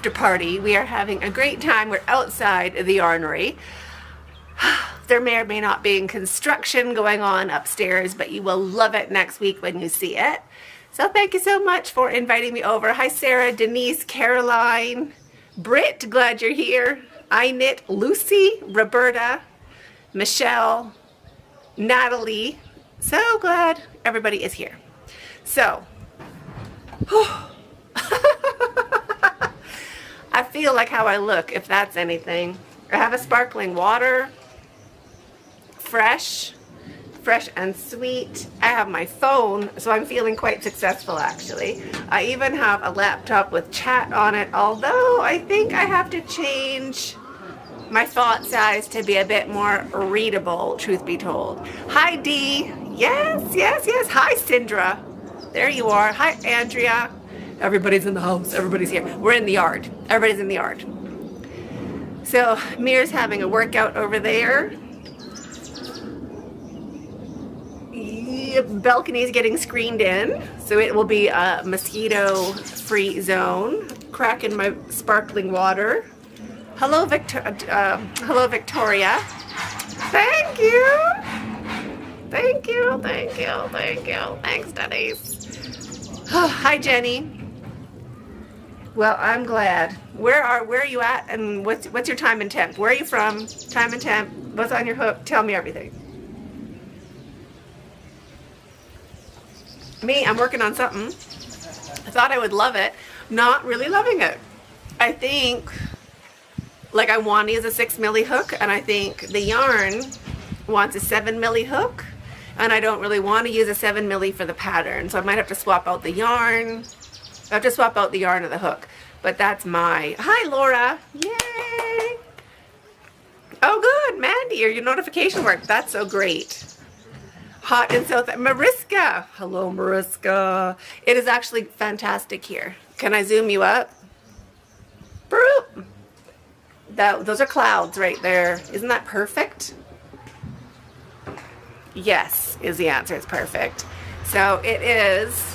after party. We are having a great time. We're outside the yarnery. There may or may not be construction going on upstairs, but you will love it next week when you see it. So thank you so much for inviting me over. Hi Sarah, Denise, Caroline, Britt, glad you're here. I knit, Lucy, Roberta, Michelle, Natalie. So glad everybody is here. So, I feel like how I look, if that's anything. I have a sparkling water, fresh and sweet. I have my phone, so I'm feeling quite successful actually. I even have a laptop with chat on it, although I think I have to change my font size to be a bit more readable, truth be told. Hi Dee, yes. Hi Sindra, there you are. Hi Andrea. Everybody's in the house, everybody's here. We're in the yard, everybody's in the yard. So Mir's having a workout over there. Balcony's getting screened in, so it will be a mosquito-free zone. Cracking my sparkling water. Hello, hello, Victoria. Thank you. Thanks, Denise. Hi, Jenny. Well, I'm glad. Where are you at, and what's your time and temp? Where are you from? Time and temp. What's on your hook? Tell me everything. Me, I'm working on something. I thought I would love it. Not really loving it. I think, like, I want to use a 6 milli hook, and I think the yarn wants a 7 milli hook, and I don't really want to use a 7 milli for the pattern, so I might have to swap out the yarn. I have to swap out the yarn of the hook, but that's my... Hi, Laura. Yay! Oh, good, Mandy, your notification worked. That's so great. Hot in South... Mariska. Hello, Mariska. It is actually fantastic here. Can I zoom you up? Broop. Those are clouds right there. Isn't that perfect? Yes, is the answer. It's perfect. So it is...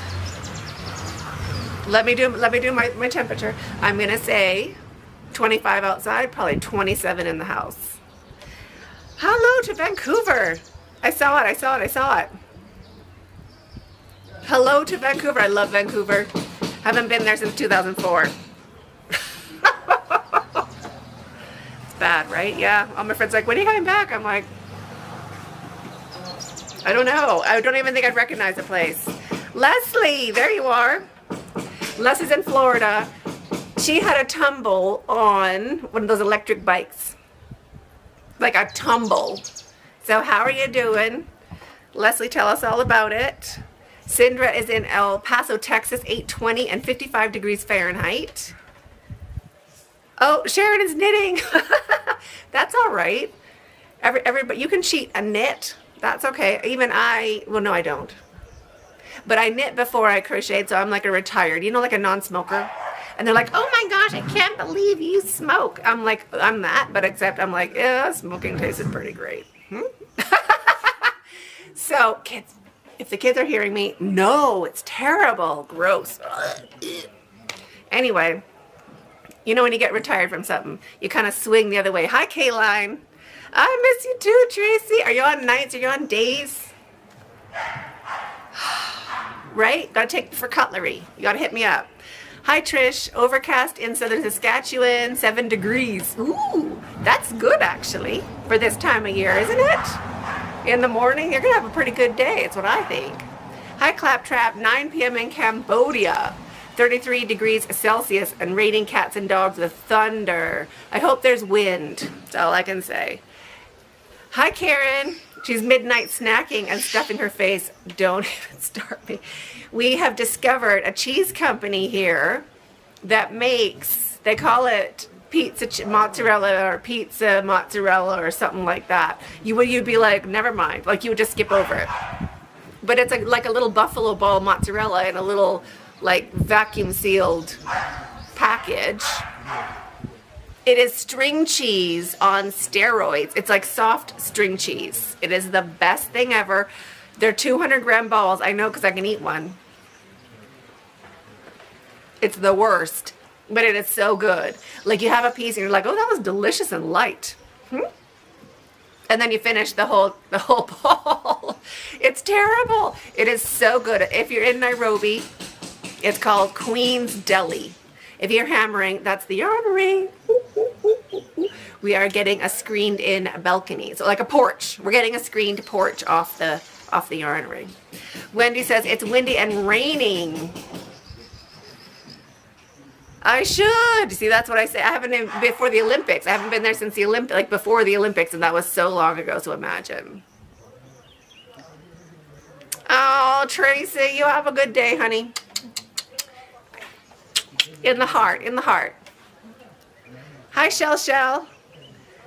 Let me do my temperature. I'm going to say 25 outside, probably 27 in the house. Hello to Vancouver. I saw it. Hello to Vancouver. I love Vancouver. Haven't been there since 2004. It's bad, right? Yeah. All my friends are like, when are you coming back? I'm like, I don't know. I don't even think I'd recognize the place. Leslie, there you are. Leslie's in Florida. She had a tumble on one of those electric bikes. Like a tumble. So how are you doing? Leslie, tell us all about it. Sindra is in El Paso, Texas, 820 and 55 degrees Fahrenheit. Oh, Sharon is knitting. That's all right. Everybody, you can cheat a knit. That's okay. Even well, no, I don't. But I knit before I crocheted, so I'm like a retired, like a non-smoker. And they're like, oh my gosh, I can't believe you smoke. I'm like, I'm that, but except I'm like, yeah, smoking tasted pretty great. So, kids, if the kids are hearing me, no, it's terrible, gross. Anyway, when you get retired from something, you kind of swing the other way. Hi, Kayline. I miss you too, Tracy. Are you on nights? Are you on days? Right? Gotta take for cutlery. You gotta hit me up. Hi, Trish. Overcast in southern Saskatchewan, 7 degrees. Ooh, that's good actually for this time of year, isn't it? In the morning, you're gonna have a pretty good day. It's what I think. Hi, Claptrap. 9 p.m. in Cambodia. 33 degrees Celsius and raining cats and dogs with thunder. I hope there's wind. That's all I can say. Hi, Karen. She's midnight snacking and stuffing her face. Don't even start me. We have discovered a cheese company here that makes, they call it pizza mozzarella or pizza mozzarella or something like that. You'd be like, never mind. Like you would just skip over it. But it's like a little buffalo ball mozzarella in a little like vacuum sealed package. It is string cheese on steroids. It's like soft string cheese. It is the best thing ever. They're 200-gram balls. I know because I can eat one. It's the worst. but it is so good. Like you have a piece and you're like, oh, that was delicious and light. And then you finish the whole ball. It's terrible. It is so good. If you're in Nairobi, it's called Queen's Deli. If you're hammering, that's the yarnery. We are getting a screened in balcony. So like a porch. We're getting a screened porch off the yarnery. Wendy says it's windy and raining. I should. See, that's what I say. I haven't been before the Olympics. I haven't been there since the like before the Olympics, and that was so long ago, so imagine. Oh, Tracy, you have a good day, honey. In the heart, in the heart. Hi, Shell.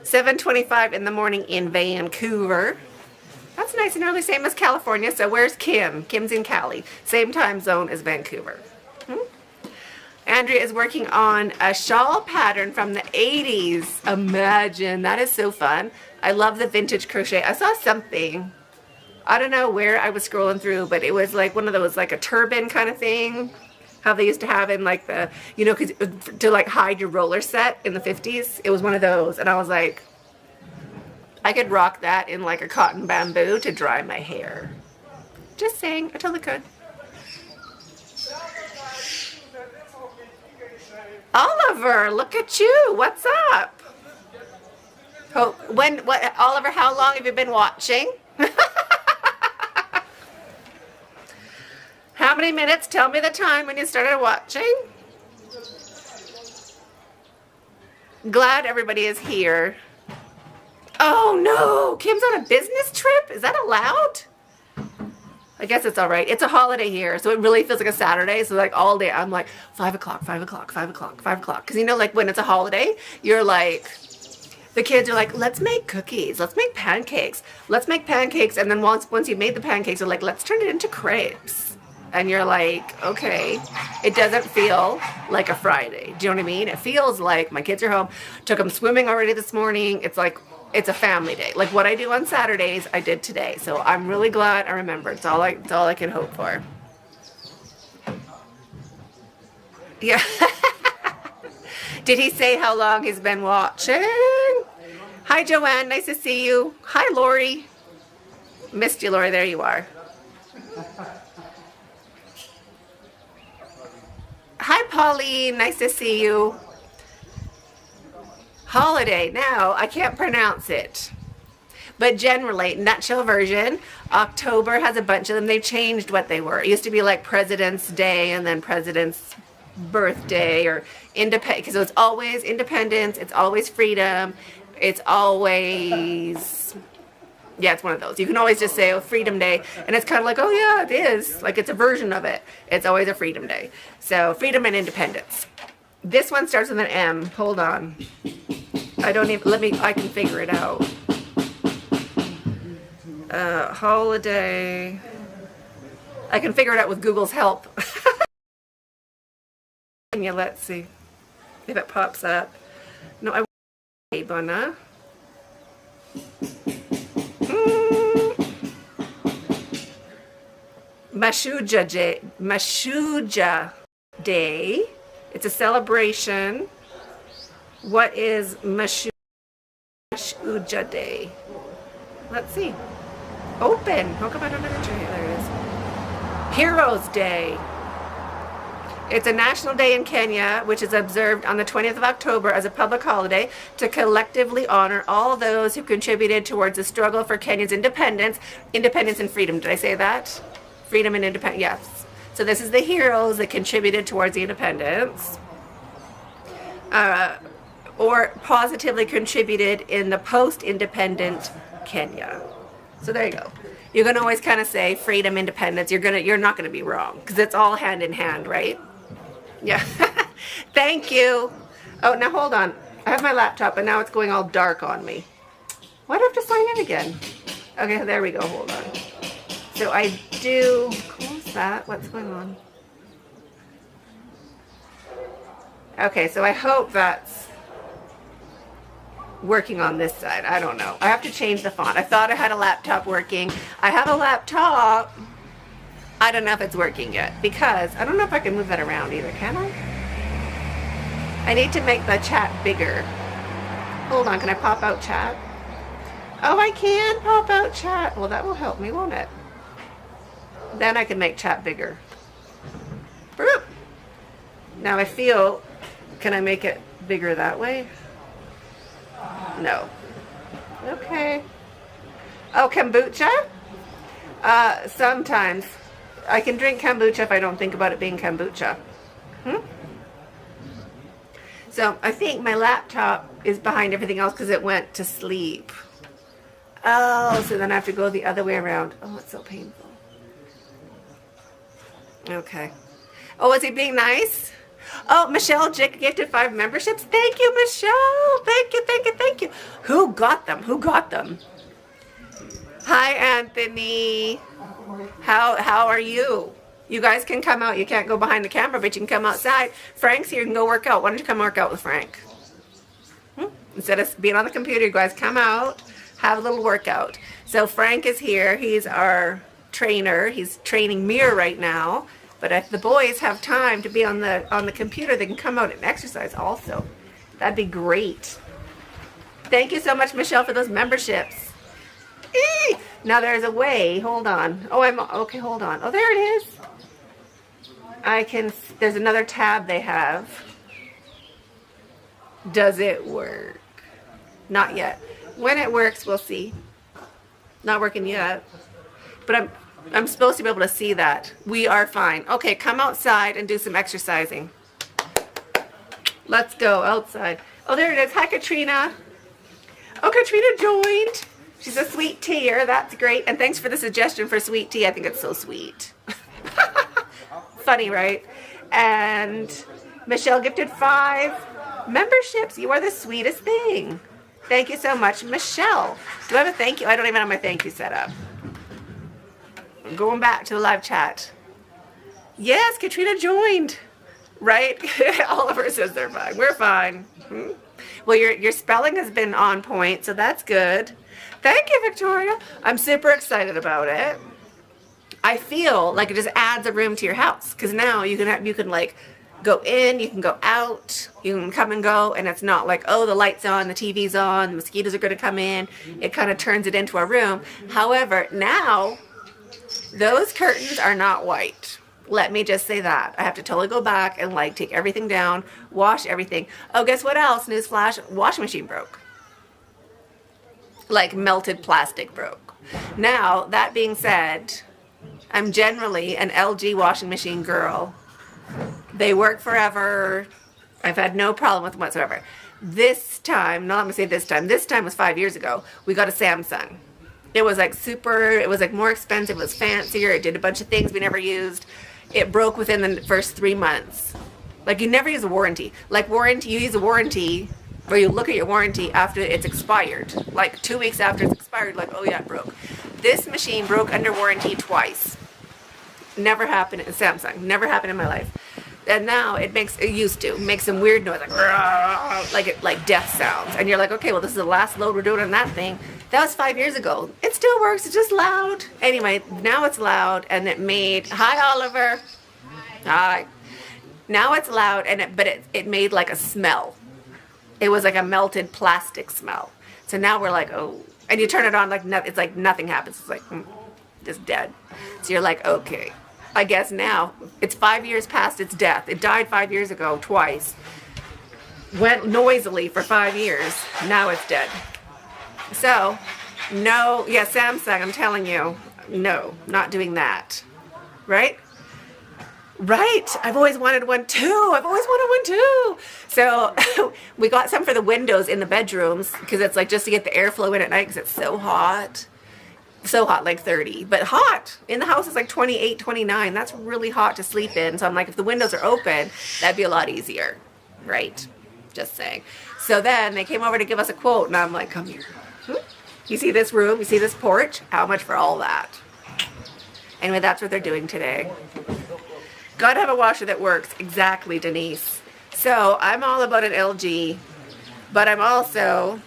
7:25 in the morning in Vancouver. That's nice and early, same as California. So where's Kim? Kim's in Cali. Same time zone as Vancouver. Andrea is working on a shawl pattern from the 80s. Imagine. That is so fun. I love the vintage crochet. I saw something. I don't know where I was scrolling through, but it was like one of those, like a turban kind of thing. How they used to have in like the, you know, cause to like hide your roller set in the 50s. It was one of those. And I was like, I could rock that in like a cotton bamboo to dry my hair. Just saying. I totally could. Oliver, look at you. What's up? Oh, Oliver, how long have you been watching? How many minutes? Tell me the time when you started watching. Glad everybody is here. Oh no, Kim's on a business trip? Is that allowed? I guess it's all right. It's a holiday here, so it really feels like a Saturday. So like all day, I'm like 5 o'clock, 5 o'clock, 5 o'clock, 5 o'clock. Because you know, like when it's a holiday, you're like, the kids are like, let's make cookies, let's make pancakes, let's make pancakes. And then once you've made the pancakes, they're like, let's turn it into crepes. And you're like, okay, it doesn't feel like a Friday. Do you know what I mean? It feels like my kids are home. Took them swimming already this morning. It's like, it's a family day. Like what I do on Saturdays, I did today. So I'm really glad I remembered. It's all I can hope for. Yeah. Did he say how long he's been watching? Hi, Joanne. Nice to see you. Hi, Lori. Missed you, Lori. There you are. Hi, Pauline. Nice to see you. Holiday. Now, I can't pronounce it. But generally, nutshell version, October has a bunch of them. They've changed what they were. It used to be like President's Day and then President's Birthday or Independence. Because it's always independence. It's always freedom. It's always... Yeah, it's one of those. You can always just say, oh, Freedom Day. And it's kind of like, oh, yeah, it is. Like, it's a version of it. It's always a Freedom Day. So, freedom and independence. This one starts with an M. Hold on. I can figure it out. Holiday. I can figure it out with Google's help. Yeah, let's see if it pops up. No, I want Bonna. Mashuja Day. It's a celebration. What is Mashuja Day? Let's see. Open. How come I don't have it? There it is. Heroes Day. It's a national day in Kenya, which is observed on the 20th of October as a public holiday to collectively honor all those who contributed towards the struggle for Kenya's independence and freedom. Did I say that? Freedom and independence, yes. So this is the heroes that contributed towards the independence. Or positively contributed in the post-independent Kenya. So there you go. You can always kind of say freedom, independence. You're not gonna be wrong because it's all hand in hand, right? Yeah. Thank you. Oh, now hold on. I have my laptop and now it's going all dark on me. Why do I have to sign in again? Okay, there we go. Hold on. So I do close that. What's going on? Okay, so I hope that's working on this side. I don't know. I have to change the font. I thought I had a laptop working. I have a laptop. I don't know if it's working yet because I don't know if I can move that around either. Can I? I need to make the chat bigger. Hold on, can I pop out chat? Oh, I can pop out chat. Well, that will help me, won't it? Then I can make chat bigger. Boop. Now I feel, can I make it bigger that way? No. Okay. Oh, kombucha? Sometimes. I can drink kombucha if I don't think about it being kombucha. So I think my laptop is behind everything else because it went to sleep. Oh, so then I have to go the other way around. Oh, it's so painful. Okay. Oh, is he being nice? Oh, Michelle gifted 5 memberships. Thank you, Michelle. Thank you, thank you, thank you. Who got them? Who got them? Hi, Anthony. How are you? You guys can come out. You can't go behind the camera, but you can come outside. Frank's here. You can go work out. Why don't you come work out with Frank? Instead of being on the computer, you guys come out, have a little workout. So Frank is here. He's our trainer. He's training Mir right now. But if the boys have time to be on the computer, they can come out and exercise also. That'd be great. Thank you so much, Michelle, for those memberships. Eee! Now there's a way. Hold on. Oh, okay. Hold on. Oh, there it is. There's another tab they have. Does it work? Not yet. When it works, we'll see. Not working yet. But I'm supposed to be able to see that. We are fine. Okay, come outside and do some exercising. Let's go outside. Oh, there it is. Hi, Katrina. Oh, Katrina joined. She's a sweet teaer. That's great. And thanks for the suggestion for sweet tea. I think it's so sweet. Funny, right? And Michelle gifted 5 memberships. You are the sweetest thing. Thank you so much, Michelle. Do I have a thank you? I don't even have my thank you set up. I'm going back to the live chat. Yes, Katrina joined. Right? Oliver says they're fine. We're fine. Well, your spelling has been on point, so that's good. Thank you, Victoria. I'm super excited about it. I feel like it just adds a room to your house because now you can like go in, you can go out, you can come and go, and it's not like, oh, the light's on, the TV's on, the mosquitoes are going to come in. It kind of turns it into a room. However, now those curtains are not white. Let me just say that. I have to totally go back and like take everything down, wash everything. Oh, guess what else? Newsflash, washing machine broke. Like melted plastic broke. Now, that being said, I'm generally an LG washing machine girl. They work forever. I've had no problem with them whatsoever. This time, no, let me say this time was 5 years ago, we got a Samsung. It was like it was like more expensive, it was fancier, it did a bunch of things we never used. It broke within the first 3 months. Like, you never use a warranty. Like, you use a warranty, or you look at your warranty after it's expired. Like 2 weeks after it's expired, like, oh yeah, it broke. This machine broke under warranty twice. Never happened in Samsung. Never happened in my life. And now it used to make some weird noise, like death sounds. And you're like, okay, well, this is the last load we're doing on that thing. That was 5 years ago. It still works. It's just loud. Anyway, now it's loud, and it made. Hi, Oliver. Hi. Now it's loud, but it made like a smell. It was like a melted plastic smell. So now we're like, oh, and you turn it on, like it's like nothing happens. It's like just dead. So you're like, okay, I guess now it's 5 years past its death. It died 5 years ago twice. Went noisily for 5 years. Now it's dead. So, no, yeah, Samsung, I'm telling you, no, not doing that. Right? Right. I've always wanted one too. So we got some for the windows in the bedrooms because it's like just to get the airflow in at night because it's so hot. So hot, like 30. But hot. In the house it's like 28, 29. That's really hot to sleep in. So I'm like, if the windows are open, that'd be a lot easier. Right? Just saying. So then they came over to give us a quote and I'm like, come here. You see this room? You see this porch? How much for all that? Anyway, that's what they're doing today. Gotta have a washer that works. Exactly, Denise. So I'm all about an LG, but I'm also,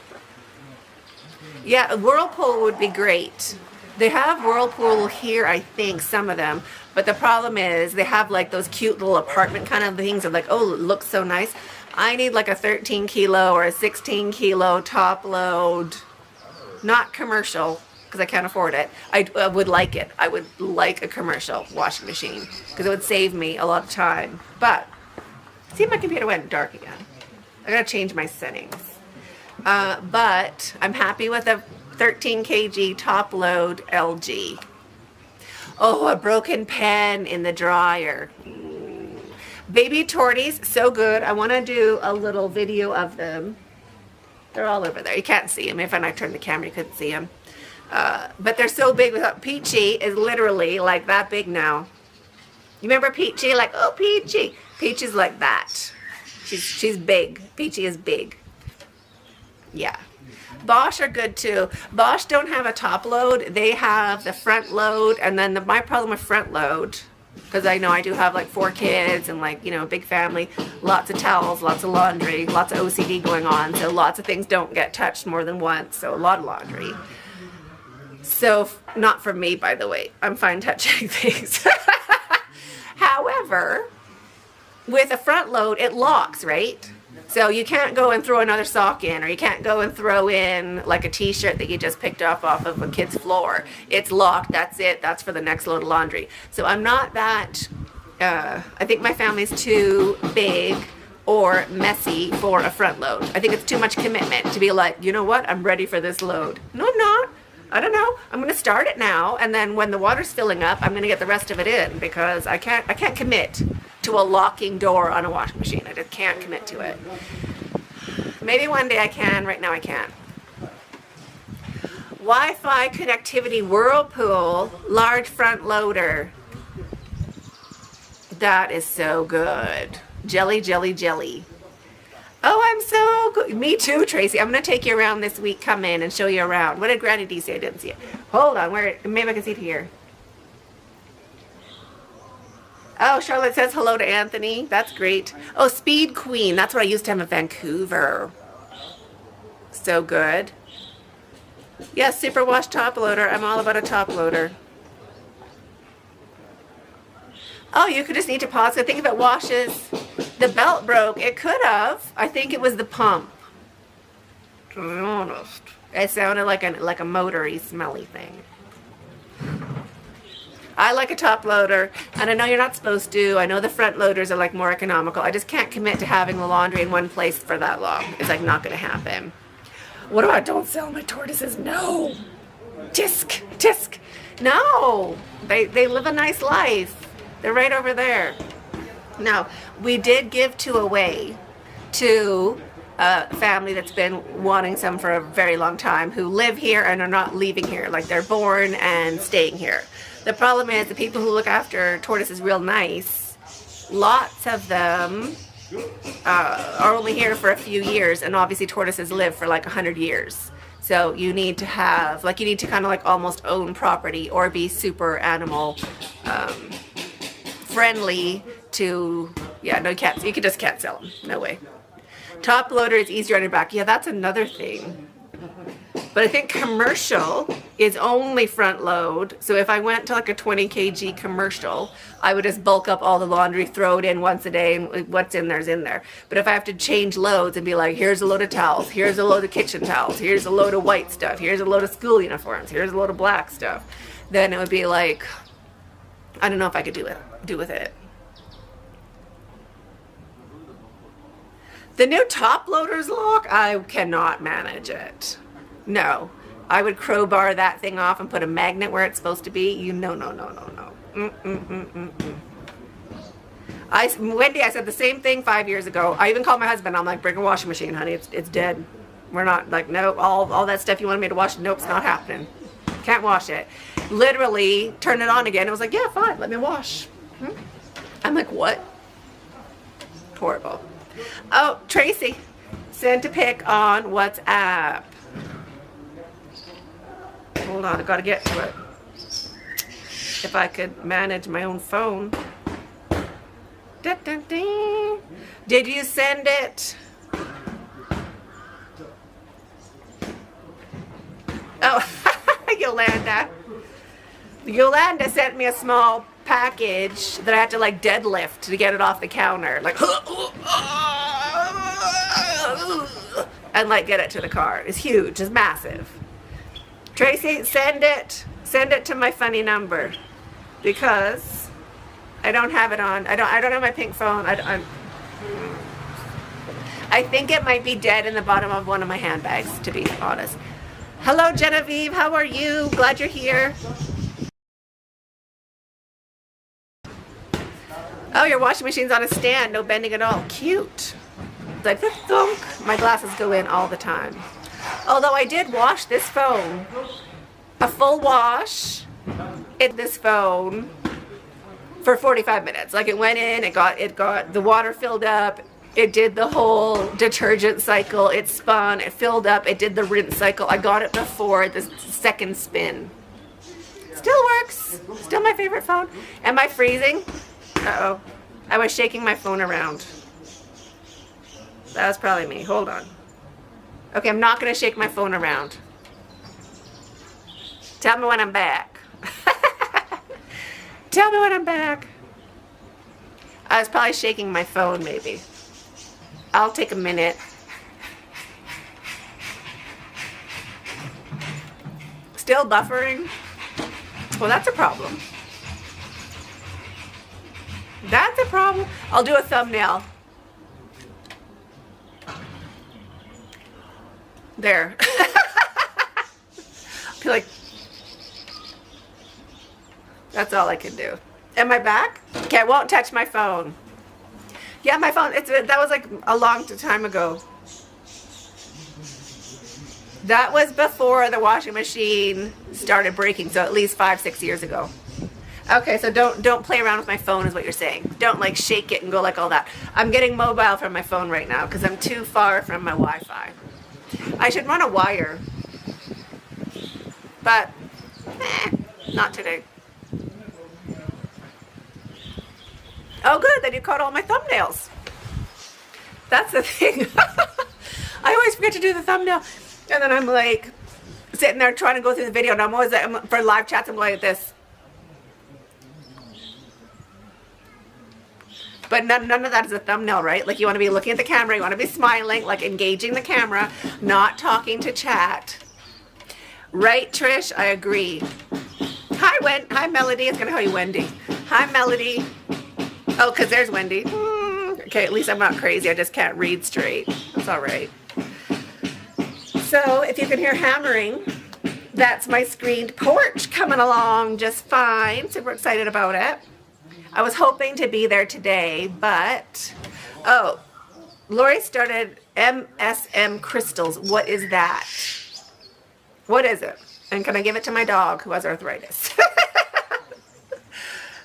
yeah, Whirlpool would be great. They have Whirlpool here, I think, some of them. But the problem is they have like those cute little apartment kind of things of like, oh, it looks so nice. I need like a 13 kilo or a 16 kilo top load, not commercial, because I can't afford it. I would like it. I would like a commercial washing machine because it would save me a lot of time. But, see if my computer went dark again. I gotta change my settings. But I'm happy with a 13 kg top load LG. Oh, a broken pen in the dryer. Baby torties, so good. I want to do a little video of them. They're all over there. You can't see them. If I turned the camera, you couldn't see them. But they're so big. Peachy is literally like that big now. You remember Peachy? Like, oh, Peachy. Peachy's like that. She's big. Peachy is big. Yeah. Bosch are good too. Bosch don't have a top load. They have the front load. And then my problem with front load, because I know I do have like 4 kids and like, you know, a big family, lots of towels, lots of laundry, lots of OCD going on. So lots of things don't get touched more than once. So a lot of laundry. So not for me, by the way. I'm fine touching things. However, with a front load, it locks, right? So you can't go and throw another sock in, or you can't go and throw in like a t-shirt that you just picked up off of a kid's floor. It's locked. That's it. That's for the next load of laundry. So I'm not that, I think my family's too big or messy for a front load. I think it's too much commitment to be like, you know what? I'm ready for this load. No, I'm not. I don't know. I'm going to start it now. And then when the water's filling up, I'm going to get the rest of it in because I can't commit to a locking door on a washing machine. I just can't commit to it. Maybe one day I can. Right now I can't. Wi-Fi connectivity Whirlpool large front loader. That is so good. Jelly, jelly, jelly. Oh, I'm so good. Me too, Tracy. I'm going to take you around this week. Come in and show you around. What did Granny D say? I didn't see it. Hold on. Where? Maybe I can see it here. Oh, Charlotte says hello to Anthony. That's great. Oh, Speed Queen. That's what I used to have in Vancouver. So good. Yes, Superwash top loader. I'm all about a top loader. Oh, you could just need to pause. I think if it washes, the belt broke. It could have. I think it was the pump. To be honest, it sounded like a motory, smelly thing. I like a top loader, and I know you're not supposed to. I know the front loaders are like more economical. I just can't commit to having the laundry in one place for that long. It's like not going to happen. What about don't sell my tortoises? No. Tisk. No. They live a nice life. They're right over there. Now, we did give 2 away to a family that's been wanting some for a very long time, who live here and are not leaving here. Like they're born and staying here. The problem is the people who look after tortoises real nice, lots of them are only here for a few years, and obviously tortoises live for like 100 years. So you need to have, like, you need to kind of like almost own property or be super animal friendly to, yeah, no, you just can't sell them. No way. Top loader is easier on your back. Yeah, that's another thing. But I think commercial is only front load. So if I went to like a 20 kg commercial, I would just bulk up all the laundry, throw it in once a day, and what's in there's in there. But if I have to change loads and be like, here's a load of towels, here's a load of kitchen towels, here's a load of white stuff, here's a load of school uniforms, here's a load of black stuff, then it would be like, I don't know if I could do with it. The new top loaders lock, I cannot manage it. No, I would crowbar that thing off and put a magnet where it's supposed to be. No. Wendy, I said the same thing 5 years ago. I even called my husband. I'm like, bring a washing machine, honey. It's dead. We're not, like, no, all that stuff you wanted me to wash, nope, it's not happening. Can't wash it. Literally, turn it on again. It was like, yeah, fine, let me wash. I'm like, what? Horrible. Oh, Tracy, sent a pic on WhatsApp. Hold on, I gotta get to it. If I could manage my own phone. Da, da, da. Did you send it? Oh, Yolanda. Yolanda sent me a small package that I had to like deadlift to get it off the counter. Like, and like get it to the car. It's huge. It's massive. Tracy, send it to my funny number, because I don't have it on. I don't have my pink phone. I think it might be dead in the bottom of one of my handbags, to be honest. Hello, Genevieve. How are you? Glad you're here. Oh, your washing machine's on a stand. No bending at all. Cute. Like the thunk. My glasses go in all the time. Although I did wash this phone. A full wash in this phone for 45 minutes. Like it went in, it got the water filled up, it did the whole detergent cycle, it spun, it filled up, it did the rinse cycle. I got it before the second spin. Still works. Still my favorite phone. Am I freezing? Uh-oh. I was shaking my phone around. That was probably me. Hold on. Okay, I'm not going to shake my phone around. Tell me when I'm back. Tell me when I'm back. I was probably shaking my phone, maybe. I'll take a minute. Still buffering? Well, that's a problem. That's a problem. I'll do a thumbnail. There. Be like, that's all I can do. Am I back? Okay, I won't touch my phone. Yeah, my phone, that was like a long time ago. That was before the washing machine started breaking, so at least 5-6 years ago. Okay, so don't play around with my phone is what you're saying. Don't like shake it and go like all that. I'm getting mobile from my phone right now because I'm too far from my Wi-Fi. I should run a wire. But, not today. Oh good, then you caught all my thumbnails. That's the thing. I always forget to do the thumbnail. And then I'm like, sitting there trying to go through the video, and I'm always, for live chats, I'm going like this. But none of that is a thumbnail, right? Like you want to be looking at the camera, you want to be smiling, like engaging the camera, not talking to chat. Right, Trish? I agree. Hi, Melody. It's going to call you Wendy. Hi, Melody. Oh, because there's Wendy. Okay, at least I'm not crazy. I just can't read straight. That's all right. So if you can hear hammering, that's my screened porch coming along just fine. Super excited about it. I was hoping to be there today, but, oh, Lori started MSM Crystals. What is that? What is it? And can I give it to my dog who has arthritis?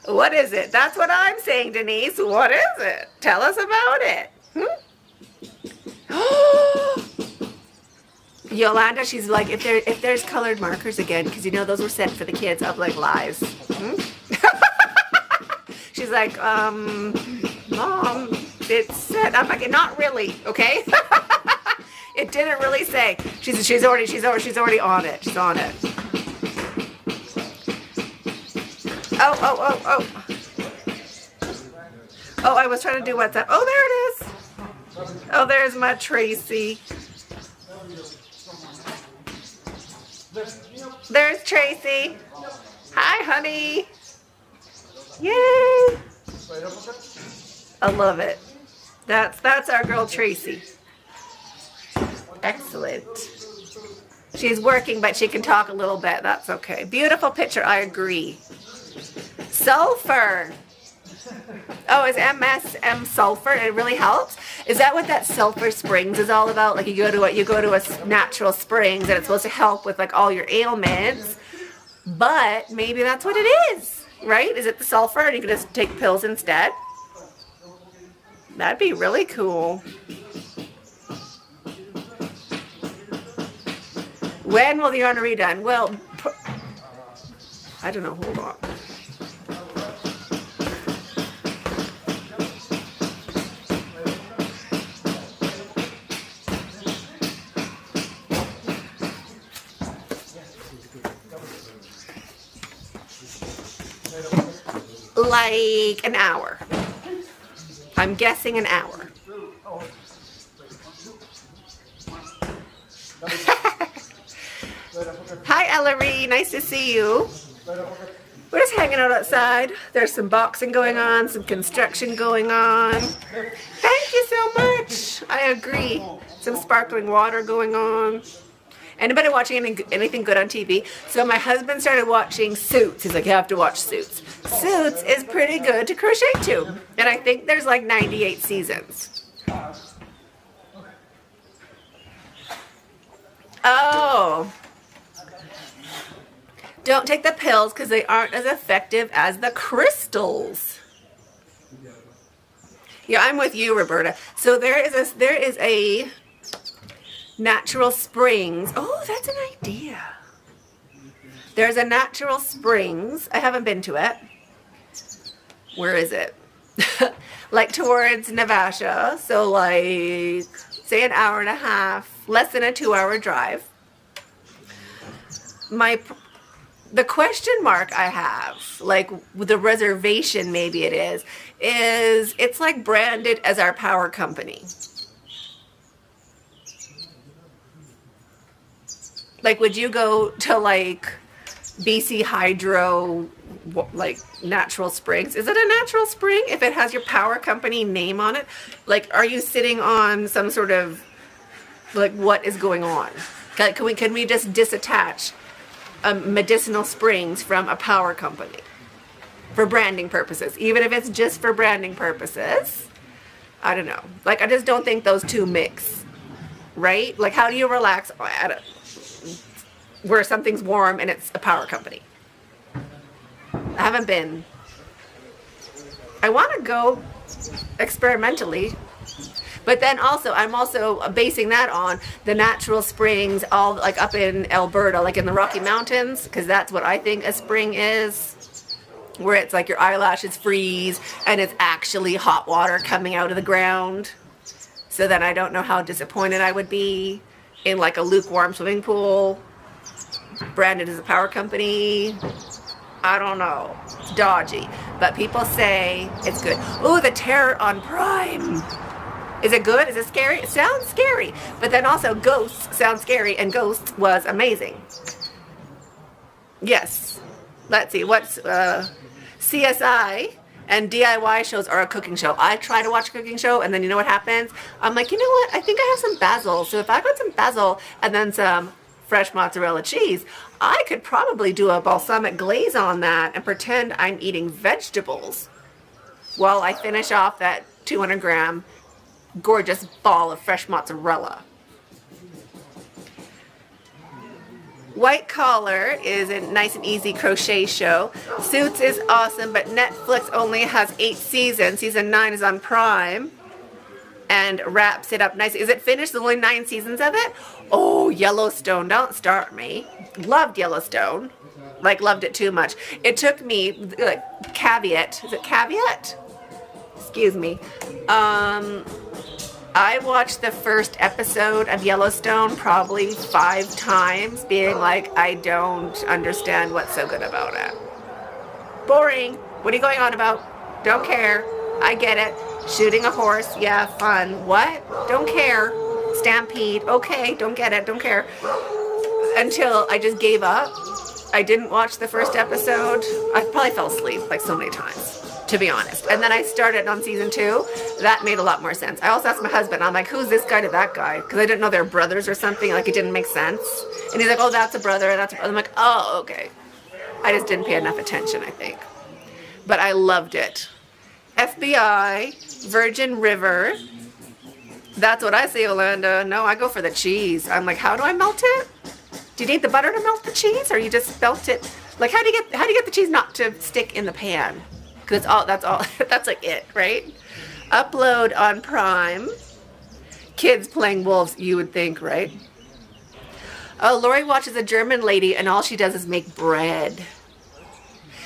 What is it? That's what I'm saying, Denise. What is it? Tell us about it. Yolanda, she's like, if there's colored markers again, because you know those were sent for the kids. I'm like, lies. She's like, Mom, it said. I'm like, not really, okay? It didn't really say. She's already on it. She's on it. Oh. Oh, I was trying to do WhatsApp. Oh, there it is. Oh, there's my Tracy. There's Tracy. Hi, honey. Yay. I love it. That's our girl Tracy. Excellent. She's working, but she can talk a little bit. That's okay. Beautiful picture. I agree. Sulfur. Oh, is MSM sulfur? It really helps. Is that what that sulfur springs is all about? Like you go to a natural springs and it's supposed to help with like all your ailments. But maybe that's what it is, right? Is it the sulfur and you can just take pills instead? That'd be really cool. When will the honor be done? Well, I don't know. Hold on. Like an hour. I'm guessing an hour. Ellery, nice to see you. We're just hanging out outside. There's some boxing going on, some construction going on. Thank you so much. I agree. Some sparkling water going on. Anybody watching anything good on TV? So my husband started watching Suits. He's like, you have to watch Suits. Suits is pretty good to crochet to. And I think there's like 98 seasons. Oh. Don't take the pills because they aren't as effective as the crystals. Yeah, I'm with you, Roberta. So there is a natural springs. Oh, that's an idea. There's a natural springs. I haven't been to it. Where is it? Like towards Navasha. So like, say an hour and a half, less than a 2-hour drive. The question mark I have, like the reservation maybe it is it's like branded as our power company. Like, would you go to like BC Hydro, like natural springs? Is it a natural spring if it has your power company name on it? Like, are you sitting on some sort of, like, what is going on? Can we just disattach medicinal springs from a power company for branding purposes, even if it's just for branding purposes? I don't know. Like, I just don't think those two mix, right? Like, how do you relax at where something's warm and it's a power company? I haven't been. I want to go experimentally. But then also, I'm also basing that on the natural springs all like up in Alberta, like in the Rocky Mountains, because that's what I think a spring is, where it's like your eyelashes freeze and it's actually hot water coming out of the ground. So then I don't know how disappointed I would be in like a lukewarm swimming pool, branded as a power company. I don't know. It's dodgy. But people say it's good. Ooh, The Terror on Prime. Is it good? Is it scary? It sounds scary. But then also Ghosts sounds scary, and Ghosts was amazing. Yes. Let's see. What's CSI and DIY shows are a cooking show. I try to watch a cooking show, and then you know what happens? I'm like, you know what? I think I have some basil. So if I got some basil and then some fresh mozzarella cheese, I could probably do a balsamic glaze on that and pretend I'm eating vegetables while I finish off that 200-gram gorgeous ball of fresh mozzarella. White Collar is a nice and easy crochet show. Suits is awesome, but Netflix only has 8 seasons. Season 9 is on Prime and wraps it up nice. Is it finished? There's only 9 seasons of it? Oh, Yellowstone, don't start me. Loved Yellowstone. Like, loved it too much. It took me, like, caveat. Is it caveat? Excuse me. I watched the first episode of Yellowstone probably 5 times, being like, I don't understand what's so good about it. Boring. What are you going on about? Don't care. I get it. Shooting a horse. Yeah, fun. What? Don't care. Stampede. Okay, don't get it. Don't care. Until I just gave up. I didn't watch the first episode. I probably fell asleep like so many times, to be honest. And then I started on season 2. That made a lot more sense. I also asked my husband, I'm like, who's this guy to that guy? Because I didn't know they were brothers or something. Like, it didn't make sense. And he's like, oh, that's a brother, and that's a brother. I'm like, oh, okay. I just didn't pay enough attention, I think. But I loved it. FBI, Virgin River. That's what I say, Yolanda. No, I go for the cheese. I'm like, how do I melt it? Do you need the butter to melt the cheese, or you just melt it? Like, how do you get the cheese not to stick in the pan? Because that's all. That's like it, right? Upload on Prime. Kids playing wolves, you would think, right? Oh, Lori watches a German lady, and all she does is make bread.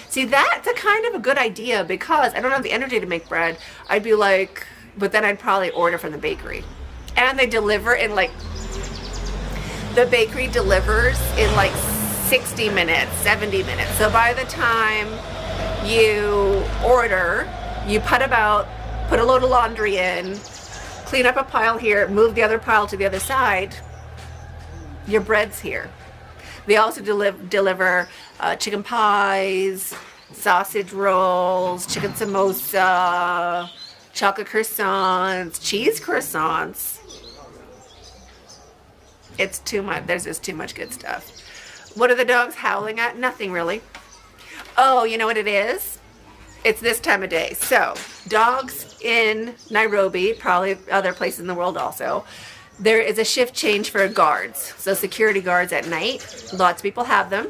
See, that's a kind of a good idea, because I don't have the energy to make bread. I'd be like, but then I'd probably order from the bakery. And they deliver in like, the bakery delivers in like 60 minutes, 70 minutes. So by the time you order, you put a load of laundry in, clean up a pile here, move the other pile to the other side, your bread's here. They also deliver chicken pies, sausage rolls, chicken samosa, chocolate croissants, cheese croissants. It's too much. There's just too much good stuff. What are the dogs howling at? Nothing really. Oh, you know what it is? It's this time of day. So, dogs in Nairobi, probably other places in the world also, there is a shift change for guards. So, security guards at night. Lots of people have them.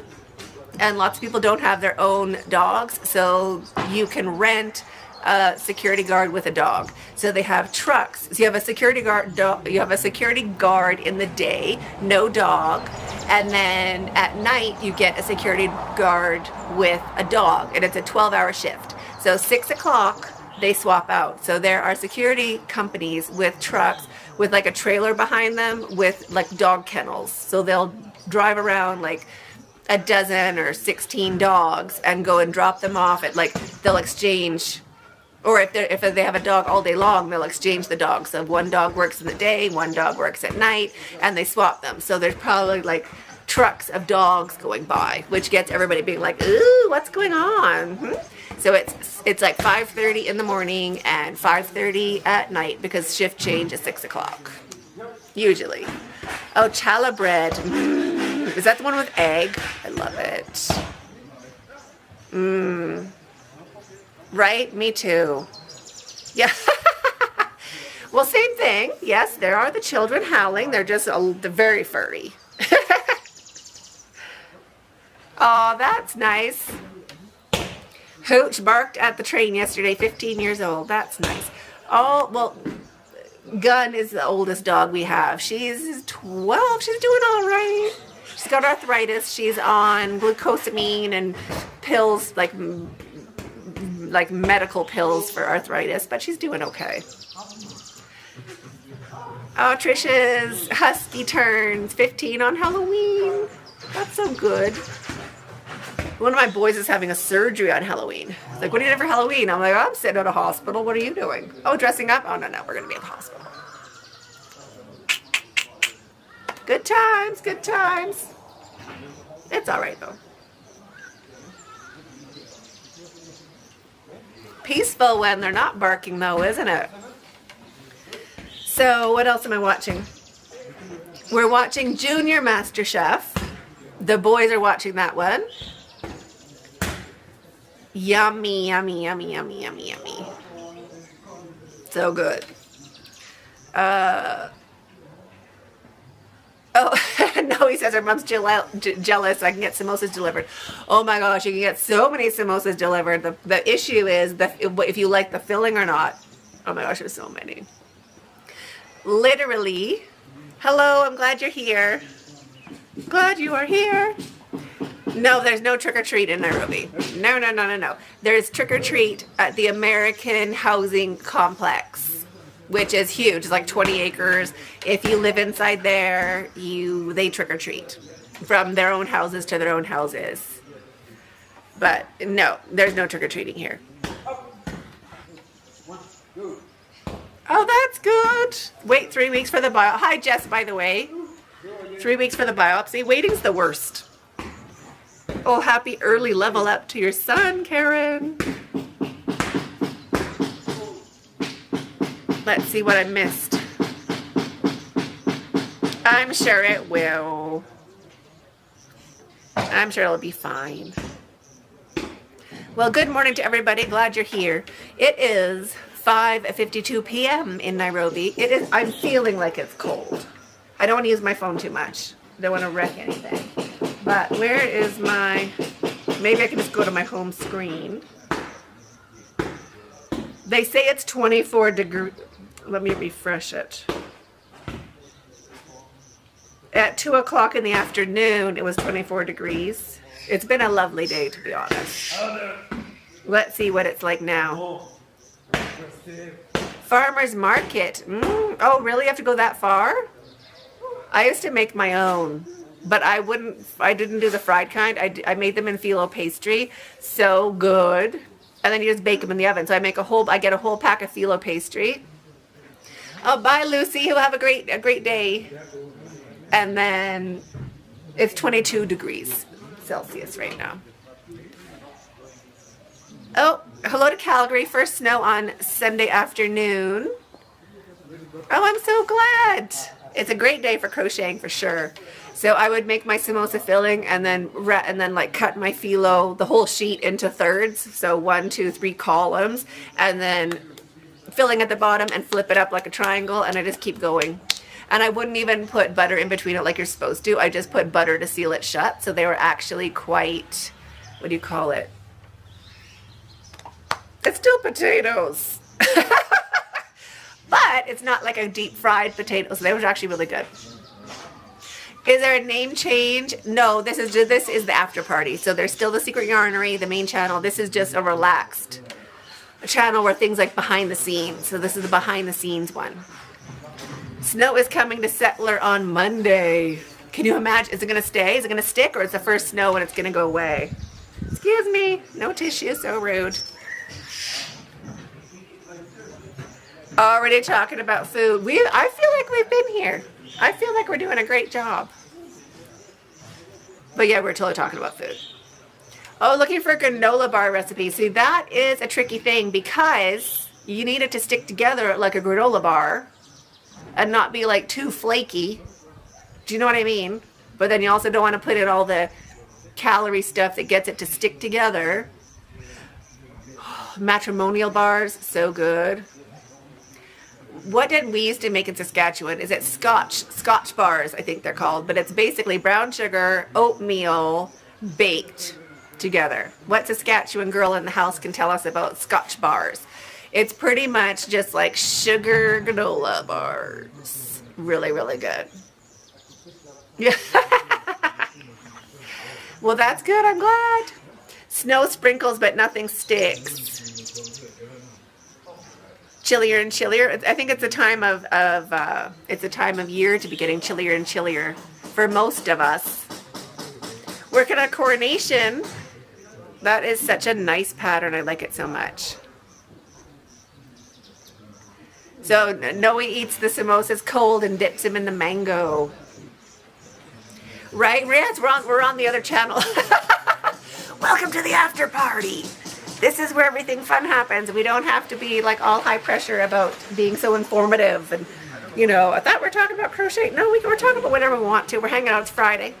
And lots of people don't have their own dogs. So, you can rent a security guard with a dog. So they have trucks. So you have a security guard. You have a security guard in the day, no dog, and then at night you get a security guard with a dog, and it's a 12-hour shift. So 6 o'clock they swap out. So there are security companies with trucks with like a trailer behind them with like dog kennels. So they'll drive around like a dozen or 16 dogs and go and drop them off at like they'll exchange. Or if they have a dog all day long, they'll exchange the dogs. So one dog works in the day, one dog works at night, and they swap them. So there's probably like trucks of dogs going by, which gets everybody being like, ooh, what's going on? So it's like 5:30 in the morning and 5:30 at night because shift change is 6 o'clock, usually. Oh, challah bread. Is that the one with egg? I love it. Right? Me too. Yeah. Well, same thing. Yes, there are the children howling. They're just they're very furry. Oh, that's nice. Hooch barked at the train yesterday, 15 years old. That's nice. Oh, well, Gun is the oldest dog we have. She's 12. She's doing all right. She's got arthritis. She's on glucosamine and pills, like medical pills for arthritis, but she's doing okay. Oh, Trisha's husky turns 15 on Halloween. That's so good. One of my boys is having a surgery on Halloween. He's like, what are you doing for Halloween? I'm like, oh, I'm sitting at a hospital. What are you doing? Oh, dressing up? Oh, no, we're going to be at the hospital. Good times, good times. It's all right, though. Peaceful when they're not barking, though, isn't it? So, what else am I watching? We're watching Junior MasterChef. The boys are watching that one. Yummy, yummy, yummy, yummy, yummy, yummy. So good. Oh, no, he says her mom's jealous. I can get samosas delivered. Oh my gosh, you can get so many samosas delivered. The issue is if you like the filling or not. Oh my gosh, there's so many. Literally. Hello, I'm glad you're here. Glad you are here. No, there's no trick-or-treat in Nairobi. No. There's trick-or-treat at the American Housing Complex, which is huge. It's like 20 acres. If you live inside there, they trick-or-treat from their own houses to their own houses. But no, there's no trick-or-treating here. Oh, that's good. Wait 3 weeks for the biopsy. Hi, Jess, by the way. 3 weeks for the biopsy. Waiting's the worst. Oh, happy early level up to your son, Karen. Let's see what I missed. I'm sure it will. I'm sure it'll be fine. Well, good morning to everybody. Glad you're here. It is 5:52 p.m. in Nairobi. I'm feeling like it's cold. I don't want to use my phone too much. Don't want to wreck anything. But where is maybe I can just go to my home screen. They say it's 24 degrees. Let me refresh it. At 2 o'clock in the afternoon, it was 24 degrees. It's been a lovely day, to be honest. Let's see what it's like now. Farmer's market. Oh, really? You have to go that far? I used to make my own, but I didn't do the fried kind. I made them in phyllo pastry. So good. And then you just bake them in the oven. So I get a whole pack of phyllo pastry. Oh, bye, Lucy. You'll have a great day. And then It's 22 degrees Celsius right now. Oh, hello to Calgary. First snow on Sunday afternoon. Oh, I'm so glad. It's a great day for crocheting for sure. So I would make my samosa filling and then like cut my phyllo, the whole sheet, into thirds. So 1, 2, 3 columns, and then filling at the bottom and flip it up like a triangle, and I just keep going. And I wouldn't even put butter in between it like you're supposed to. I just put butter to seal it shut. So they were actually quite, what do you call it? It's still potatoes. But it's not like a deep fried potato. So they were actually really good. Is there a name change? No, this is the after party. So there's still the Secret Yarnery, the main channel. This is just a relaxed channel where things like behind the scenes. So this is the behind the scenes one. Snow is coming to Settler on Monday. Can you imagine? Is it going to stay? Is it going to stick, or is the first snow and it's going to go away? Excuse me. No tissue. So rude. Already talking about food. I feel like we've been here. I feel like we're doing a great job. But yeah, we're totally talking about food. Oh, looking for a granola bar recipe. See, that is a tricky thing because you need it to stick together like a granola bar and not be like too flaky. Do you know what I mean? But then you also don't want to put in all the calorie stuff that gets it to stick together. Matrimonial bars, so good. What did we used to make in Saskatchewan? Is it Scotch bars, I think they're called. But it's basically brown sugar, oatmeal, baked together. What Saskatchewan girl in the house can tell us about Scotch bars? It's pretty much just like sugar granola bars. Really, really good. Yeah. Well, that's good. I'm glad. Snow sprinkles, but nothing sticks. Chillier and chillier. I think it's a time it's a time of year to be getting chillier and chillier for most of us. Working on coronation. That is such a nice pattern. I like it so much. So Noe eats the samosas cold and dips them in the mango. Right, Rance? We're on the other channel. Welcome to the after party. This is where everything fun happens. We don't have to be like all high pressure about being so informative. And, you know, I thought we were talking about crochet. No, we're talking about whatever we want to. We're hanging out. It's Friday.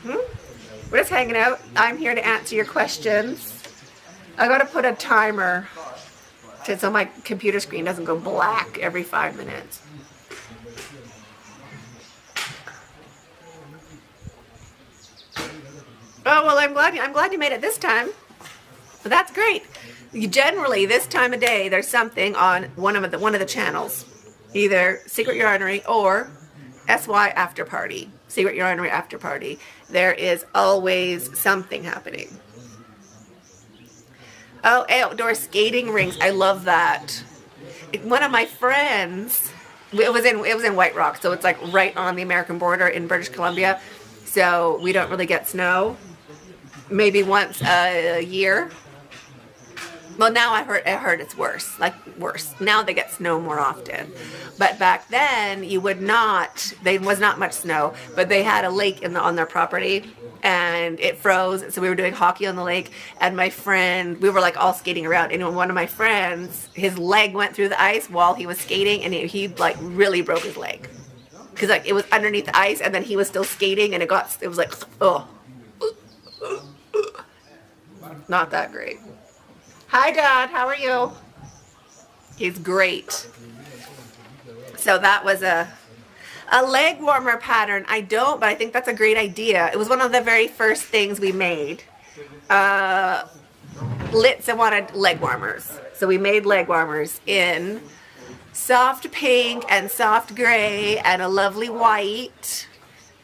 We're just hanging out. I'm here to answer your questions. I got to put a timer so my computer screen doesn't go black every 5 minutes. Oh, well, I'm glad you made it this time. But that's great. Generally, this time of day, there's something on one of the channels, either Secret Yarnery or SY Afterparty, Secret Yarnery Afterparty. There is always something happening. Oh, outdoor skating rinks. I love that. One of my friends, it was in White Rock, so it's like right on the American border in British Columbia. So we don't really get snow. Maybe once a year. Well, now I heard it's worse, like worse. Now they get snow more often. But back then, there was not much snow, but they had a lake on their property, and it froze, so we were doing hockey on the lake, and my friend, we were like all skating around, and one of my friends, his leg went through the ice while he was skating, and he like really broke his leg. Because like it was underneath the ice, and then he was still skating, and it was like, oh. Not that great. Hi, Dad. How are you? He's great. So that was a leg warmer pattern. I don't, but I think that's a great idea. It was one of the very first things we made. Litsa wanted leg warmers. So we made leg warmers in soft pink and soft gray and a lovely white.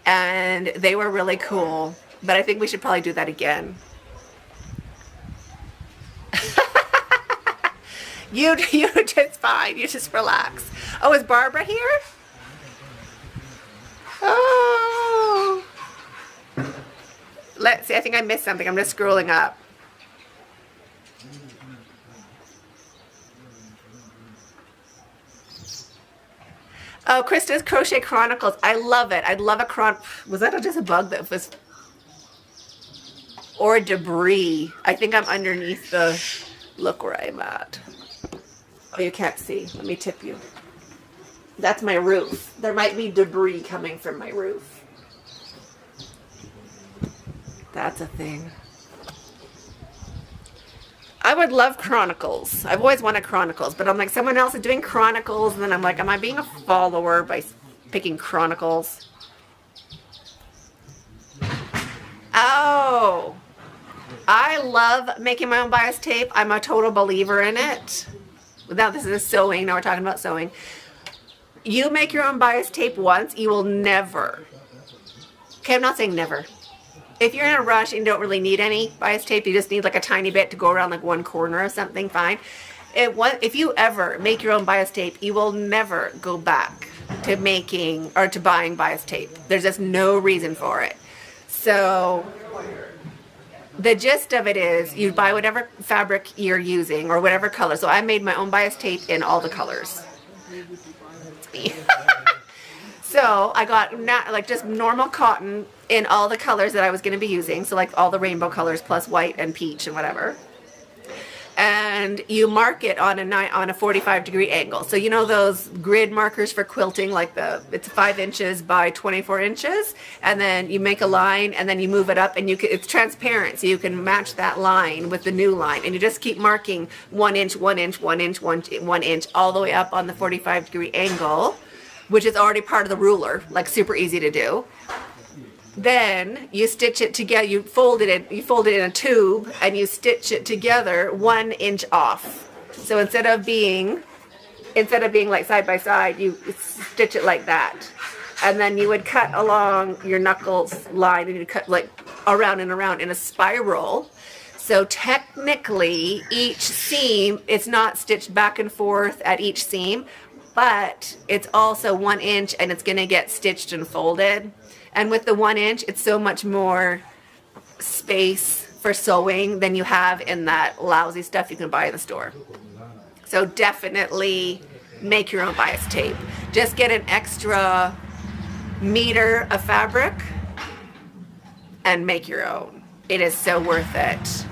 And they were really cool. But I think we should probably do that again. You just fine. You just relax. Oh, is Barbara here? Oh. Let's see. I think I missed something. I'm just scrolling up. Oh, Krista's Crochet Chronicles. I love it. I'd love a Was that just a bug that was... Or debris. I think I'm underneath the... Look where I'm at. Oh, you can't see. Let me tip you. That's my roof. There might be debris coming from my roof. That's a thing. I would love Chronicles. I've always wanted Chronicles, but I'm like, someone else is doing Chronicles, and then I'm like, am I being a follower by picking Chronicles? Oh, I love making my own bias tape. I'm a total believer in it. Now this is sewing. Now we're talking about sewing. You make your own bias tape once, you will never. Okay, I'm not saying never. If you're in a rush and you don't really need any bias tape, you just need like a tiny bit to go around like one corner or something, fine. If you ever make your own bias tape, you will never go back to making or to buying bias tape. There's just no reason for it. So the gist of it is you buy whatever fabric you're using or whatever color. So I made my own bias tape in all the colors. It's me. So I got like just normal cotton in all the colors that I was going to be using. So like all the rainbow colors plus white and peach and whatever. And you mark it on a 45-degree angle. So you know those grid markers for quilting, like it's 5 inches by 24 inches, and then you make a line and then you move it up, and it's transparent, so you can match that line with the new line, and you just keep marking 1 inch, 1 inch, 1 inch, 1 inch, all the way up on the 45-degree angle, which is already part of the ruler, like super easy to do. Then you stitch it together, you fold it in a tube, and you stitch it together 1 inch off. So instead of being like side by side, you stitch it like that. And then you would cut along your knuckles line, and you cut like around and around in a spiral. So technically each seam, it's not stitched back and forth at each seam, but it's also 1 inch, and it's gonna get stitched and folded. And with the 1 inch, it's so much more space for sewing than you have in that lousy stuff you can buy in the store. So definitely make your own bias tape. Just get an extra meter of fabric and make your own. It is so worth it.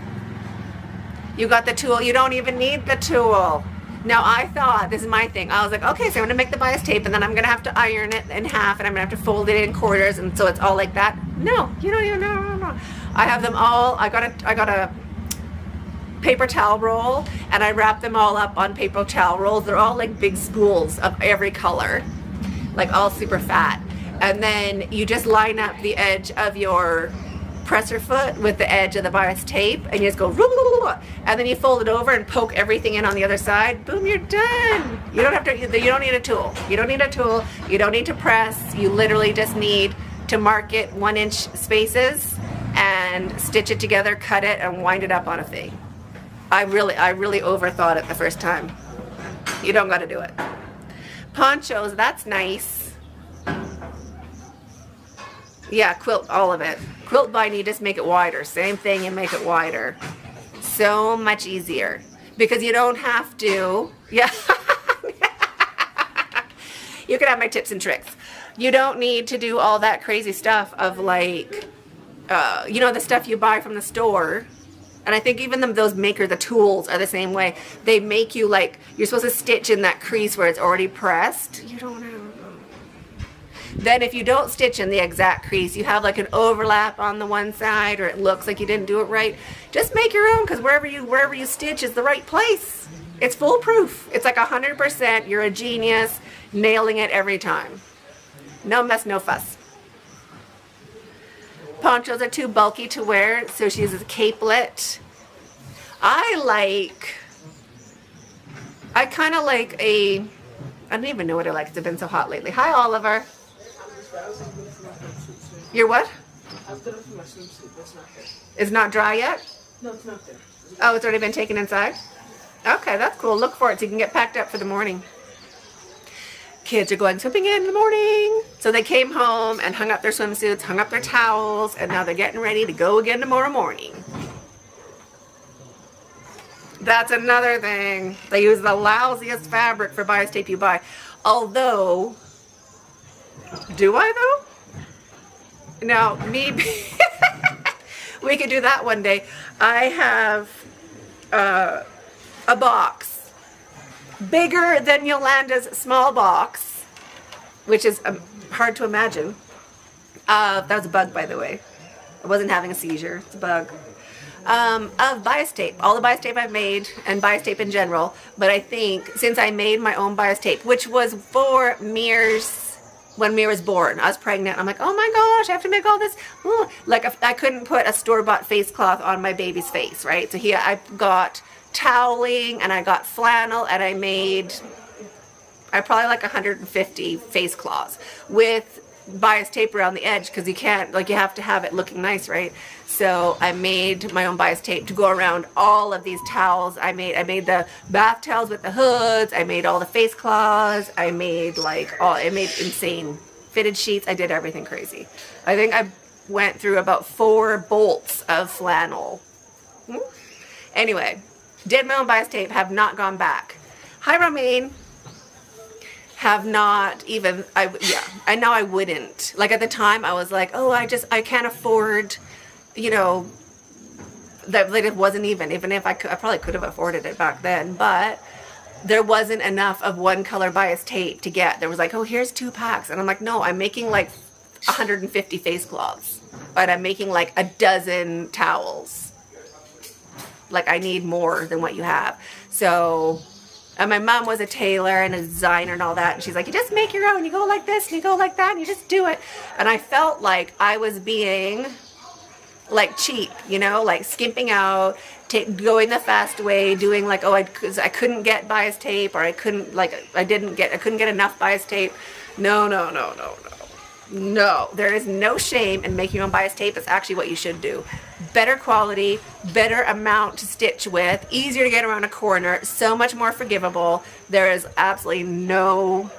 You got the tool, you don't even need the tool. Now I thought, this is my thing, I was like, okay, so I'm gonna make the bias tape, and then I'm gonna have to iron it in half, and I'm gonna have to fold it in quarters, and so it's all like that. No, you don't even know. I have them all, I got a paper towel roll, and I wrap them all up on paper towel rolls. They're all like big spools of every color, like all super fat. And then you just line up the edge of your presser foot with the edge of the bias tape, and you just go, and then you fold it over and poke everything in on the other side. Boom, you're done. You don't need a tool. You don't need a tool. You don't need to press. You literally just need to mark it 1 inch spaces and stitch it together, cut it, and wind it up on a thing. I really overthought it the first time. You don't got to do it. Ponchos, that's nice. Yeah, quilt, all of it. Quilt binding, you just make it wider. Same thing, you make it wider. So much easier. Because you don't have to, yeah. You can have my tips and tricks. You don't need to do all that crazy stuff of like, you know, the stuff you buy from the store. And I think even the tools are the same way. They make you like, you're supposed to stitch in that crease where it's already pressed. You don't know. Then if you don't stitch in the exact crease, you have like an overlap on the one side, or it looks like you didn't do it right. Just make your own, because wherever you stitch is the right place. It's foolproof. It's like 100%. You're a genius, nailing it every time. No mess, no fuss. Ponchos are too bulky to wear, so she uses a capelet. I kind of like I don't even know what I like. It's been so hot lately. Hi, Oliver. You're what? I've done it for my swimsuit, that's not there. It's not dry yet? No, it's not there. Oh, it's already been taken inside? Okay, that's cool. Look for it so you can get packed up for the morning. Kids are going swimming in the morning. So they came home and hung up their swimsuits, hung up their towels, and now they're getting ready to go again tomorrow morning. That's another thing. They use the lousiest fabric for bias tape you buy. Although, Do I though? Now, me, we could do that one day. I have a box bigger than Yolanda's small box, which is hard to imagine. That was a bug, by the way. I wasn't having a seizure. It's a bug. Of bias tape. All the bias tape I've made, and bias tape in general. But I think since I made my own bias tape, which was for Mir's, when Mir was born, I was pregnant. I'm like, oh my gosh, I have to make all this. Ooh. Like, I couldn't put a store-bought face cloth on my baby's face, right? So I got toweling, and I got flannel, and I probably like 150 face cloths with bias tape around the edge, because you can't, like, you have to have it looking nice, right? So I made my own bias tape to go around all of these towels. I made the bath towels with the hoods. I made all the face cloths. I made insane fitted sheets. I did everything crazy. I think I went through about 4 bolts of flannel. Anyway, did my own bias tape, have not gone back. Hi, Romaine. Have not even, I know I wouldn't. Like, at the time, I was like, oh, I can't afford, you know, that, like, it wasn't even if I probably could have afforded it back then, but there wasn't enough of one color bias tape to get. There was like, oh, here's 2 packs. And I'm like, no, I'm making like 150 face cloths, but I'm making like a dozen towels. Like, I need more than what you have. So, and my mom was a tailor and a designer and all that. And she's like, you just make your own. You go like this and you go like that and you just do it. And I felt like I was being like cheap, you know, like skimping out, going the fast way, doing like, oh, I couldn't get bias tape, or I couldn't get enough bias tape. No. No, there is no shame in making your own bias tape. It's actually what you should do. Better quality, better amount to stitch with, easier to get around a corner, so much more forgivable. There is absolutely no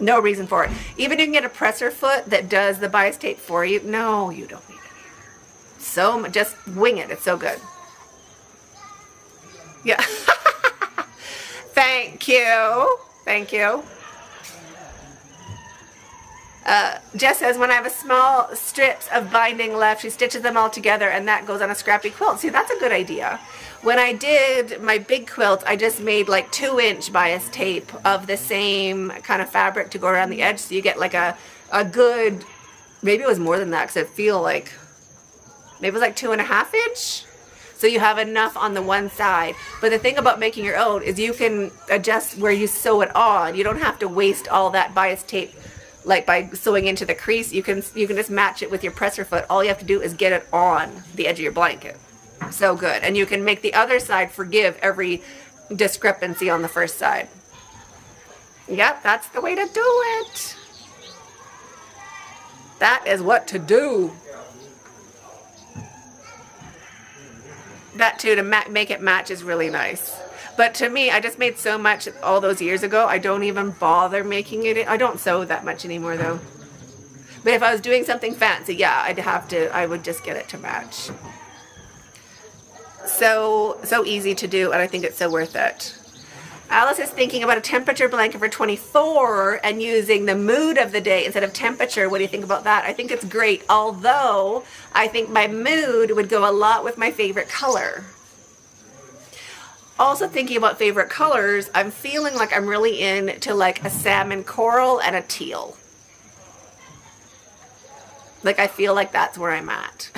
reason for it. Even you can get a presser foot that does the bias tape for you. No, you don't need it. So just wing it. It's so good. Yeah. Thank you. Jess says, when I have small strips of binding left, she stitches them all together, and that goes on a scrappy quilt. See, that's a good idea. When I did my big quilt, I just made like 2-inch bias tape of the same kind of fabric to go around the edge, so you get like a good, maybe it was more than that, because I feel like, maybe it was like 2.5 inch. So you have enough on the one side. But the thing about making your own is you can adjust where you sew it on. You don't have to waste all that bias tape. Like, by sewing into the crease, you can just match it with your presser foot. All you have to do is get it on the edge of your blanket. So good. And you can make the other side forgive every discrepancy on the first side. Yep, that's the way to do it. That is what to do. That too, to make it match, is really nice. But to me, I just made so much all those years ago, I don't even bother making it. I don't sew that much anymore, though. But if I was doing something fancy, yeah, I would just get it to match. So easy to do, and I think it's so worth it. Alice is thinking about a temperature blanket for 24 and using the mood of the day instead of temperature. What do you think about that? I think it's great, although I think my mood would go a lot with my favorite color. Also thinking about favorite colors, I'm feeling like I'm really into like a salmon coral and a teal. Like, I feel like that's where I'm at.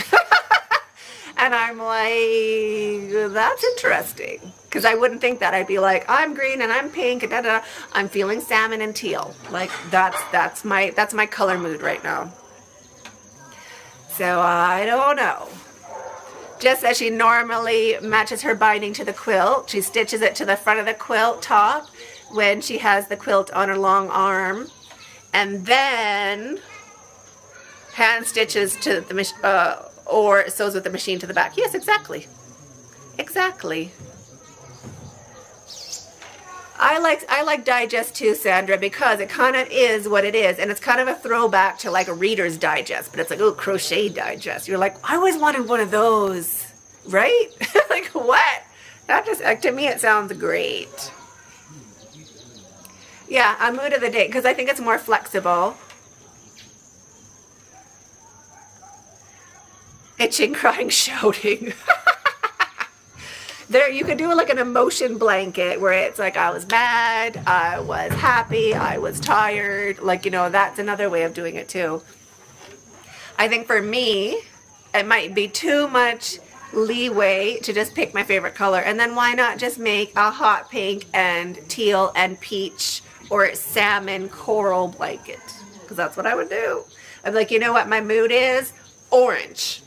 And I'm like, that's interesting. Because I wouldn't think that. I'd be like, I'm green and I'm pink and da-da. I'm feeling salmon and teal. Like, that's my color mood right now. So I don't know. Just as she normally matches her binding to the quilt, she stitches it to the front of the quilt top when she has the quilt on her long arm, and then hand stitches to the or sews with the machine to the back. Yes, exactly. I like Digest too, Sandra, because it kind of is what it is, and it's kind of a throwback to like a Reader's Digest, but it's like, oh, Crochet Digest. You're like, I always wanted one of those, right? Like, what? That just, to me, it sounds great. Yeah, a mood of the day, because I think it's more flexible. Itching, crying, shouting. There, you could do like an emotion blanket where it's like I was mad, I was happy, I was tired. Like, you know, that's another way of doing it too. I think for me, it might be too much leeway to just pick my favorite color. And then why not just make a hot pink and teal and peach or salmon coral blanket? Because that's what I would do. I'm like, you know what my mood is? Orange.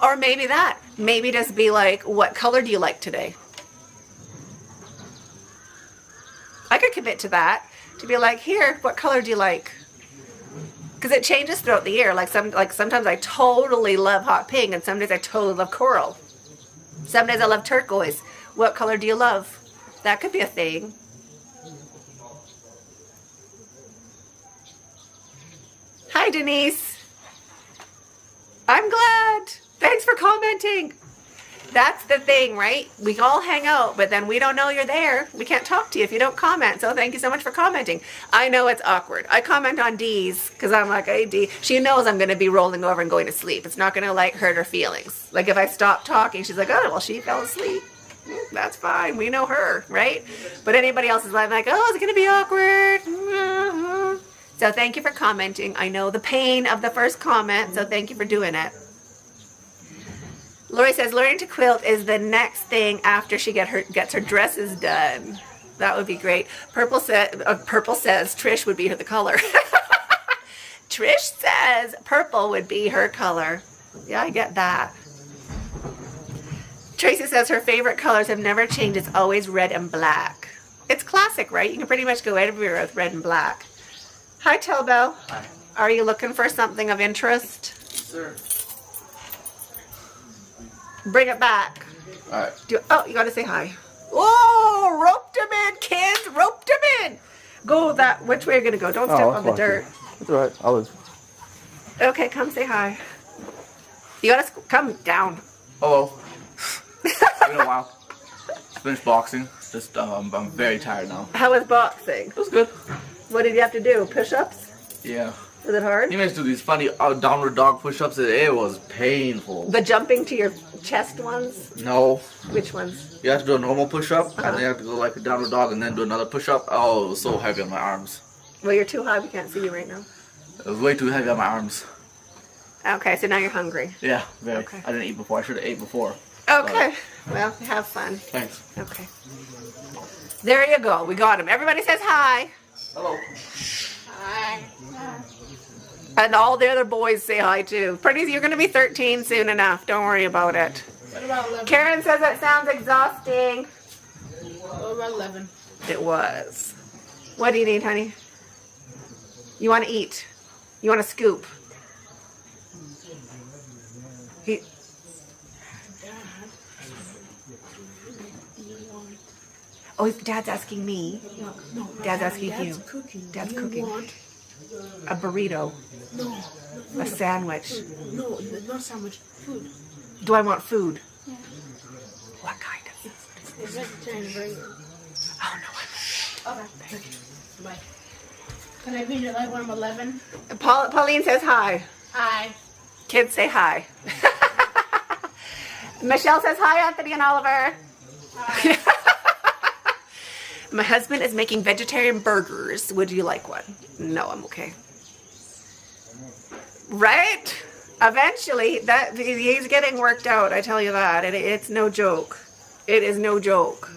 Or maybe that. Maybe just be like, what color do you like today? I could commit to that. To be like, here, what color do you like? Because it changes throughout the year. Like sometimes I totally love hot pink, and some days I totally love coral. Some days I love turquoise. What color do you love? That could be a thing. Hi, Denise. I'm glad. Thanks for commenting. That's the thing, right? We all hang out, but then we don't know you're there. We can't talk to you if you don't comment. So thank you so much for commenting. I know it's awkward. I comment on D's because I'm like, hey, D. She knows I'm going to be rolling over and going to sleep. It's not going to like hurt her feelings. Like if I stop talking, she's like, oh, well, she fell asleep. That's fine. We know her, right? But anybody else is like, oh, it's going to be awkward. So thank you for commenting. I know the pain of the first comment, so thank you for doing it. Lori says, learning to quilt is the next thing after she gets her dresses done. That would be great. Purple says Trish would be the color. Trish says purple would be her color. Yeah, I get that. Tracy says her favorite colors have never changed. It's always red and black. It's classic, right? You can pretty much go everywhere with red and black. Hi, Telbel. Hi. Are you looking for something of interest? Sir. Bring it back. All right. Oh, you got to say hi. Oh, roped him in, kids. Roped him in. Go that. Which way are you going to go? Don't step on the dirt. That's all right. I was. Okay, come say hi. You got to come down. Hello. It's been a while. Finished boxing. Just I'm very tired now. How was boxing? It was good. What did you have to do? Push-ups? Yeah. Was it hard? You managed to do these funny downward dog push-ups. It was painful. The jumping to your chest ones? No. Which ones? You have to do a normal push-up, and then you have to go like a downward dog, and then do another push-up. Oh, it was so heavy on my arms. Well, you're too high. We can't see you right now. It was way too heavy on my arms. Okay, so now you're hungry. Yeah, very. Okay. I didn't eat before. I should have ate before. Okay. Well, have fun. Thanks. Okay. There you go. We got him. Everybody says hi. Hello. Hi. And all the other boys say hi too. Pretty, you're going to be 13 soon enough. Don't worry about it. What about 11? Karen says that sounds exhausting. What about 11? It was. What do you need, honey? You want to eat. You want to scoop. He, oh, Dad's asking me. No. Dad's asking Dad's you. Cooking. Dad's Do you cooking. Want, A burrito. no. A sandwich. No, not sandwich. Food. Do I want food? Yeah. What kind of food? It's vegetarian burger. Oh, no, I'm Okay. Bye. Can I be in your life when I'm 11? Pauline says hi. Hi. Kids say hi. Michelle says hi, Anthony and Oliver. Hi. My husband is making vegetarian burgers. Would you like one? No, I'm okay. Right? Eventually, he's getting worked out. I tell you that. It's no joke. It is no joke.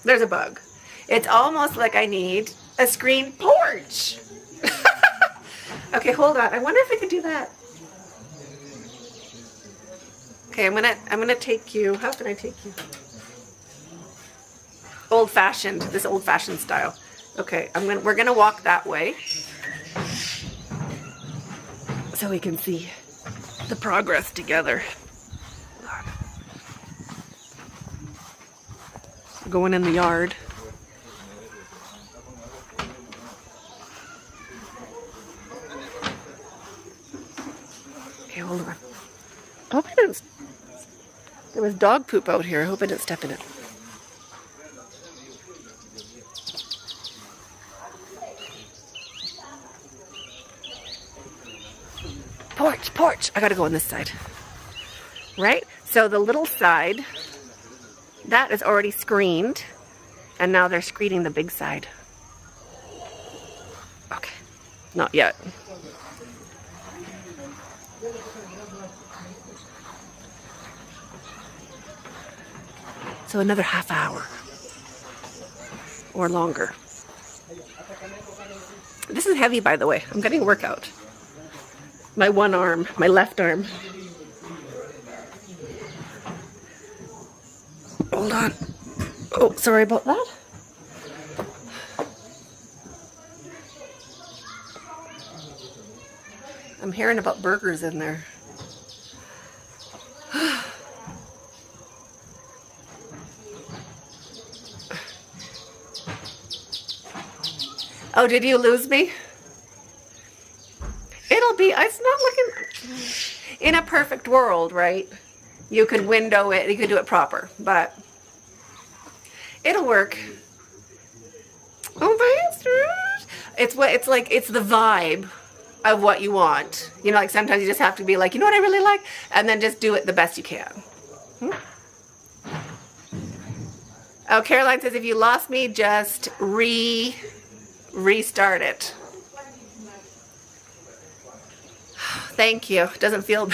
There's a bug. It's almost like I need a screen porch. Okay, hold on. I wonder if I could do that. Okay, I'm gonna take you. How can I take you? Old-fashioned. This old-fashioned style. Okay, we're gonna walk that way, so we can see the progress together. Going in the yard. Okay, hold on. I hope I didn't. There was dog poop out here. I hope I didn't step in it. porch. I gotta go on this side. Right? So the little side, that is already screened. And now they're screening the big side. Okay. Not yet. So another half hour. Or longer. This is heavy, by the way. I'm getting a workout. My one arm, my left arm. Hold on. Oh, sorry about that. I'm hearing about burgers in there. Oh, did you lose me? It's not looking, in a perfect world, right? You could window it, you could do it proper, but it'll work. Oh, thanks. It's the vibe of what you want. You know, like sometimes you just have to be like, you know what I really like? And then just do it the best you can. Oh, Caroline says, if you lost me, just restart it. Thank you. Doesn't feel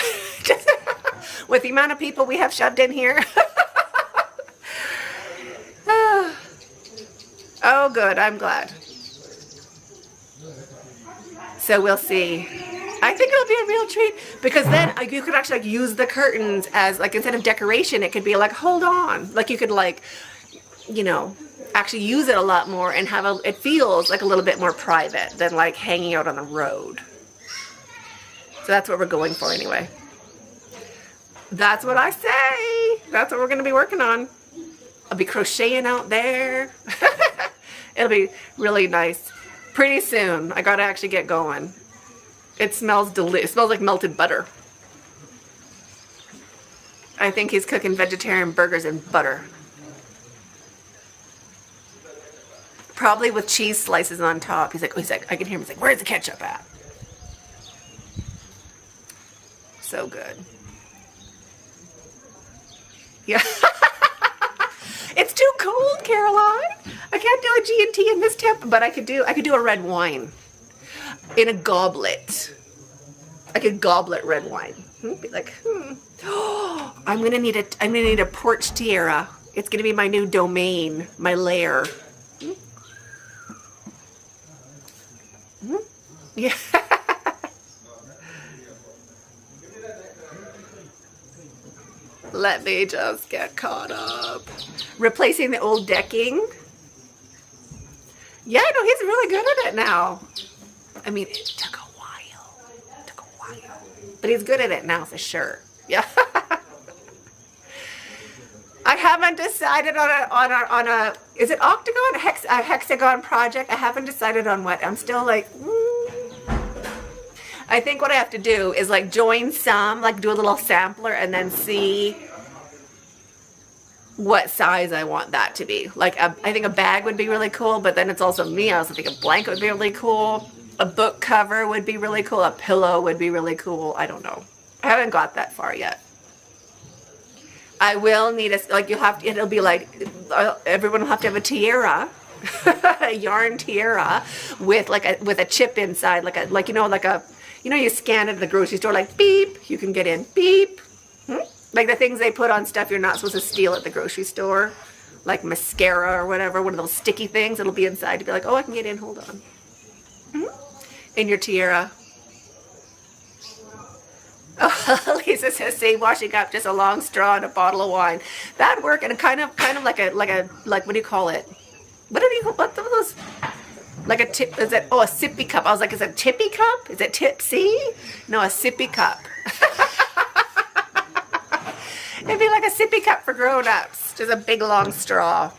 with the amount of people we have shoved in here. Oh, good. I'm glad. So we'll see. I think it'll be a real treat because then you could actually like use the curtains as like instead of decoration, it could be like, hold on. Like you could like, you know, actually use it a lot more and it feels like a little bit more private than like hanging out on the road. So that's what we're going for anyway. That's what I say. That's what we're going to be working on. I'll be crocheting out there. It'll be really nice. Pretty soon. I got to actually get going. It smells delicious. It smells like melted butter. I think he's cooking vegetarian burgers and butter. Probably with cheese slices on top. He's like, I can hear him. He's like, where's the ketchup at? So good. Yeah. It's too cold, Caroline. I can't do a G&T in this temp, but I could do a red wine in a goblet. I could goblet red wine. Be like, I'm gonna need a porch tiara. It's gonna be my new domain, my lair. Yeah. Let me just get caught up. Replacing the old decking. Yeah, no, he's really good at it now. I mean, it took a while. But he's good at it now for sure. Yeah. I haven't decided on a is it octagon, a hexagon project? I haven't decided on what. I'm still like, I think what I have to do is like join some, like do a little sampler and then see what size I want that to be. Like I think a bag would be really cool, but then it's also me. I also think a blanket would be really cool. A book cover would be really cool. A pillow would be really cool. I don't know. I haven't got that far yet. I will need it'll be like, everyone will have to have a tiara, a yarn tiara with a chip inside, you scan it at the grocery store, like beep, you can get in, beep. Like the things they put on stuff you're not supposed to steal at the grocery store, like mascara or whatever, one of those sticky things, it'll be inside to be like, oh, I can get in, hold on. In your tiara. Oh, Lisa says, save washing up, just a long straw and a bottle of wine. That'd work, and kind of like what do you call it? What are those? Like a tip? Is it? Oh, a sippy cup. I was like, is it a tippy cup? Is it tipsy? No, a sippy cup. It'd be like a sippy cup for grown-ups, just a big long straw.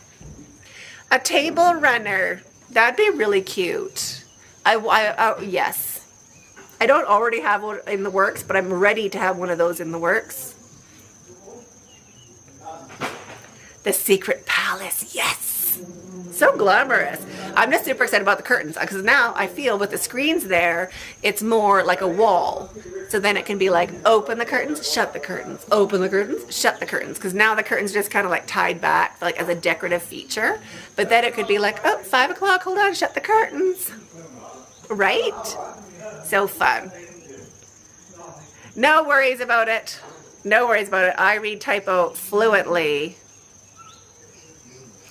A table runner. That'd be really cute. Yes. I don't already have one in the works, but I'm ready to have one of those in the works. The Secret Palace, yes! So glamorous. I'm just super excited about the curtains because now I feel with the screens there, it's more like a wall. So then it can be like, open the curtains, shut the curtains, open the curtains, shut the curtains. Because now the curtains just kind of like tied back like as a decorative feature. But then it could be like, oh, 5 o'clock, hold on, shut the curtains. Right? So fun. No worries about it. No worries about it. I read typo fluently.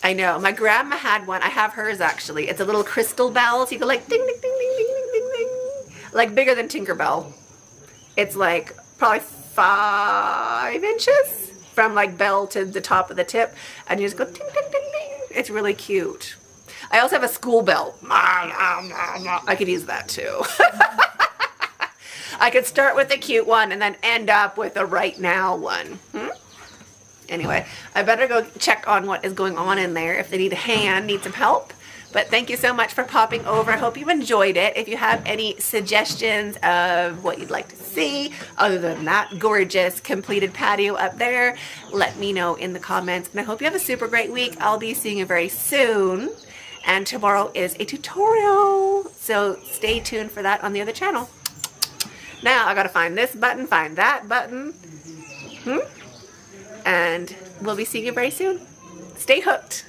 I know. My grandma had one. I have hers actually. It's a little crystal bell. So you go like ding, ding, ding, ding, ding, ding, ding, ding. Like bigger than Tinkerbell. It's like probably 5 inches from like bell to the top of the tip. And you just go ding, ding, ding, ding. It's really cute. I also have a school bell. I could use that too. I could start with the cute one and then end up with a right now one. Anyway, I better go check on what is going on in there. If they need a hand, need some help. But thank you so much for popping over. I hope you enjoyed it. If you have any suggestions of what you'd like to see, other than that gorgeous completed patio up there, let me know in the comments. And I hope you have a super great week. I'll be seeing you very soon. And tomorrow is a tutorial. So stay tuned for that on the other channel. Now I gotta find this button, find that button. And we'll be seeing you very soon. Stay hooked.